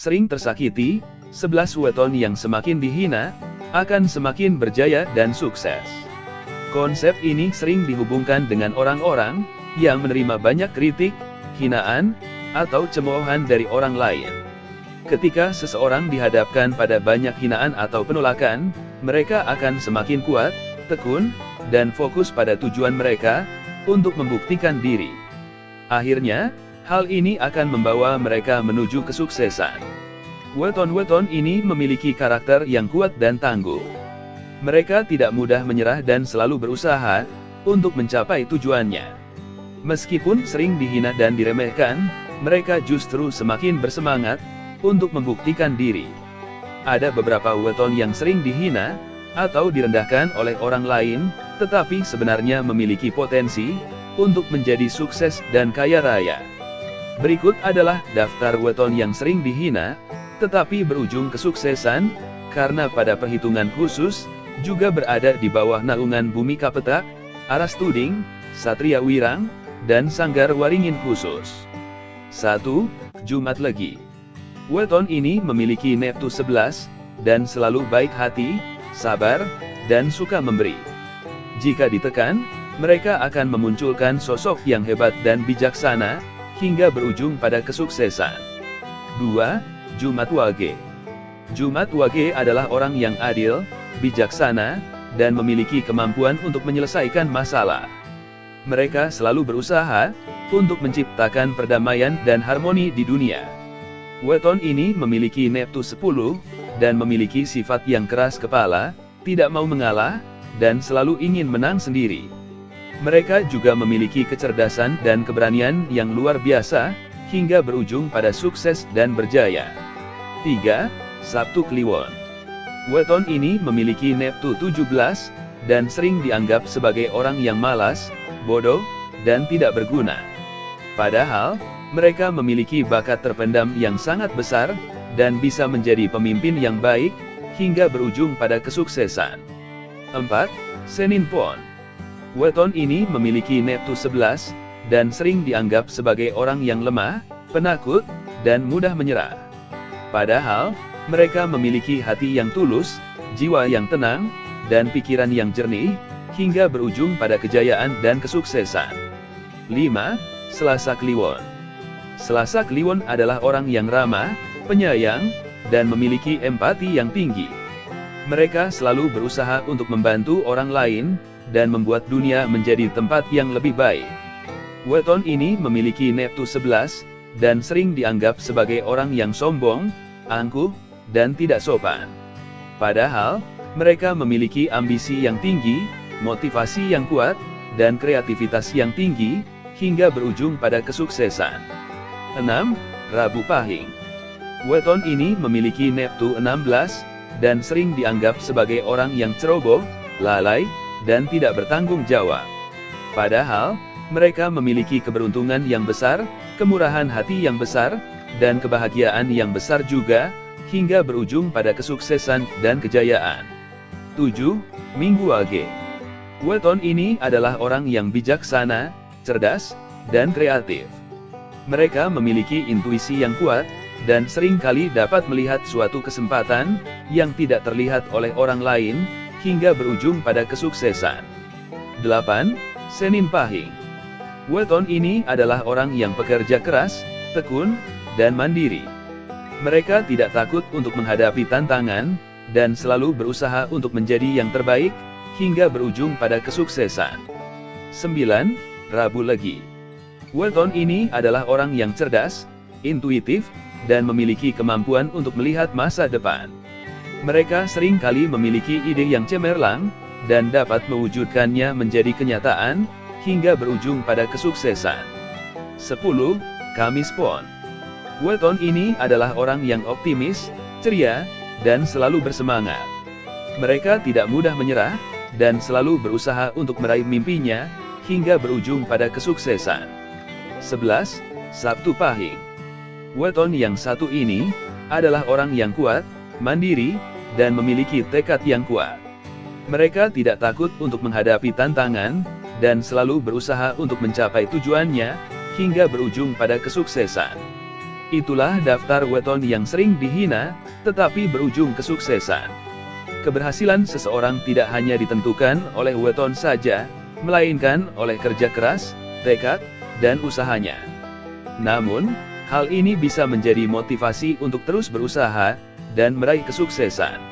sering tersakiti, 11 weton yang semakin dihina, akan semakin berjaya dan sukses. Konsep ini sering dihubungkan dengan orang-orang yang menerima banyak kritik, hinaan, atau cemoohan dari orang lain. Ketika seseorang dihadapkan pada banyak hinaan atau penolakan, mereka akan semakin kuat, tekun, dan fokus pada tujuan mereka untuk membuktikan diri. Akhirnya, hal ini akan membawa mereka menuju kesuksesan. Weton-weton ini memiliki karakter yang kuat dan tangguh. Mereka tidak mudah menyerah dan selalu berusaha untuk mencapai tujuannya. Meskipun sering dihina dan diremehkan, mereka justru semakin bersemangat untuk membuktikan diri. Ada beberapa weton yang sering dihina atau direndahkan oleh orang lain, tetapi sebenarnya memiliki potensi untuk menjadi sukses dan kaya raya. Berikut adalah daftar weton yang sering dihina, tetapi berujung kesuksesan, karena pada perhitungan khusus, juga berada di bawah naungan Bumi Kapetak, Aras Tuding, Satria Wirang, dan Sanggar Waringin khusus. 1. Jumat Legi. Weton ini memiliki Neptu 11, dan selalu baik hati, sabar, dan suka memberi. Jika ditekan, mereka akan memunculkan sosok yang hebat dan bijaksana, hingga berujung pada kesuksesan. 2. Jumat Wage. Jumat Wage adalah orang yang adil, bijaksana, dan memiliki kemampuan untuk menyelesaikan masalah. Mereka selalu berusaha untuk menciptakan perdamaian dan harmoni di dunia. Weton ini memiliki Neptu 10, dan memiliki sifat yang keras kepala, tidak mau mengalah, dan selalu ingin menang sendiri. Mereka juga memiliki kecerdasan dan keberanian yang luar biasa, hingga berujung pada sukses dan berjaya. 3. Sabtu Kliwon. Weton ini memiliki Neptu 17, dan sering dianggap sebagai orang yang malas, bodoh, dan tidak berguna. Padahal, mereka memiliki bakat terpendam yang sangat besar, dan bisa menjadi pemimpin yang baik, hingga berujung pada kesuksesan. 4. Senin Pon. Weton ini memiliki Neptu 11, dan sering dianggap sebagai orang yang lemah, penakut, dan mudah menyerah. Padahal, mereka memiliki hati yang tulus, jiwa yang tenang, dan pikiran yang jernih, hingga berujung pada kejayaan dan kesuksesan. 5. Selasa Kliwon. Selasa Kliwon adalah orang yang ramah, penyayang, dan memiliki empati yang tinggi. Mereka selalu berusaha untuk membantu orang lain, dan membuat dunia menjadi tempat yang lebih baik. Weton ini memiliki Neptu 11, dan sering dianggap sebagai orang yang sombong, angkuh, dan tidak sopan. Padahal, mereka memiliki ambisi yang tinggi, motivasi yang kuat, dan kreativitas yang tinggi, hingga berujung pada kesuksesan. 6. Rabu Pahing. Weton ini memiliki Neptu 16, dan sering dianggap sebagai orang yang ceroboh, lalai, dan tidak bertanggung jawab. Padahal, mereka memiliki keberuntungan yang besar, kemurahan hati yang besar, dan kebahagiaan yang besar juga, hingga berujung pada kesuksesan dan kejayaan. 7. Minggu Wage. Weton ini adalah orang yang bijaksana, cerdas, dan kreatif. Mereka memiliki intuisi yang kuat, dan seringkali dapat melihat suatu kesempatan yang tidak terlihat oleh orang lain, hingga berujung pada kesuksesan. 8. Senin Pahing. Weton ini adalah orang yang pekerja keras, tekun, dan mandiri. Mereka tidak takut untuk menghadapi tantangan, dan selalu berusaha untuk menjadi yang terbaik, hingga berujung pada kesuksesan. 9. Rabu Legi. Weton ini adalah orang yang cerdas, intuitif, dan memiliki kemampuan untuk melihat masa depan. Mereka seringkali memiliki ide yang cemerlang, dan dapat mewujudkannya menjadi kenyataan, hingga berujung pada kesuksesan. 10. Kamis Pon. Weton ini adalah orang yang optimis, ceria, dan selalu bersemangat. Mereka tidak mudah menyerah, dan selalu berusaha untuk meraih mimpinya, hingga berujung pada kesuksesan. 11. Sabtu Pahing. Weton yang satu ini adalah orang yang kuat, mandiri, dan memiliki tekad yang kuat. Mereka tidak takut untuk menghadapi tantangan, dan selalu berusaha untuk mencapai tujuannya, hingga berujung pada kesuksesan. Itulah daftar weton yang sering dihina, tetapi berujung kesuksesan. Keberhasilan seseorang tidak hanya ditentukan oleh weton saja, melainkan oleh kerja keras, tekad, dan usahanya. Namun, hal ini bisa menjadi motivasi untuk terus berusaha dan meraih kesuksesan.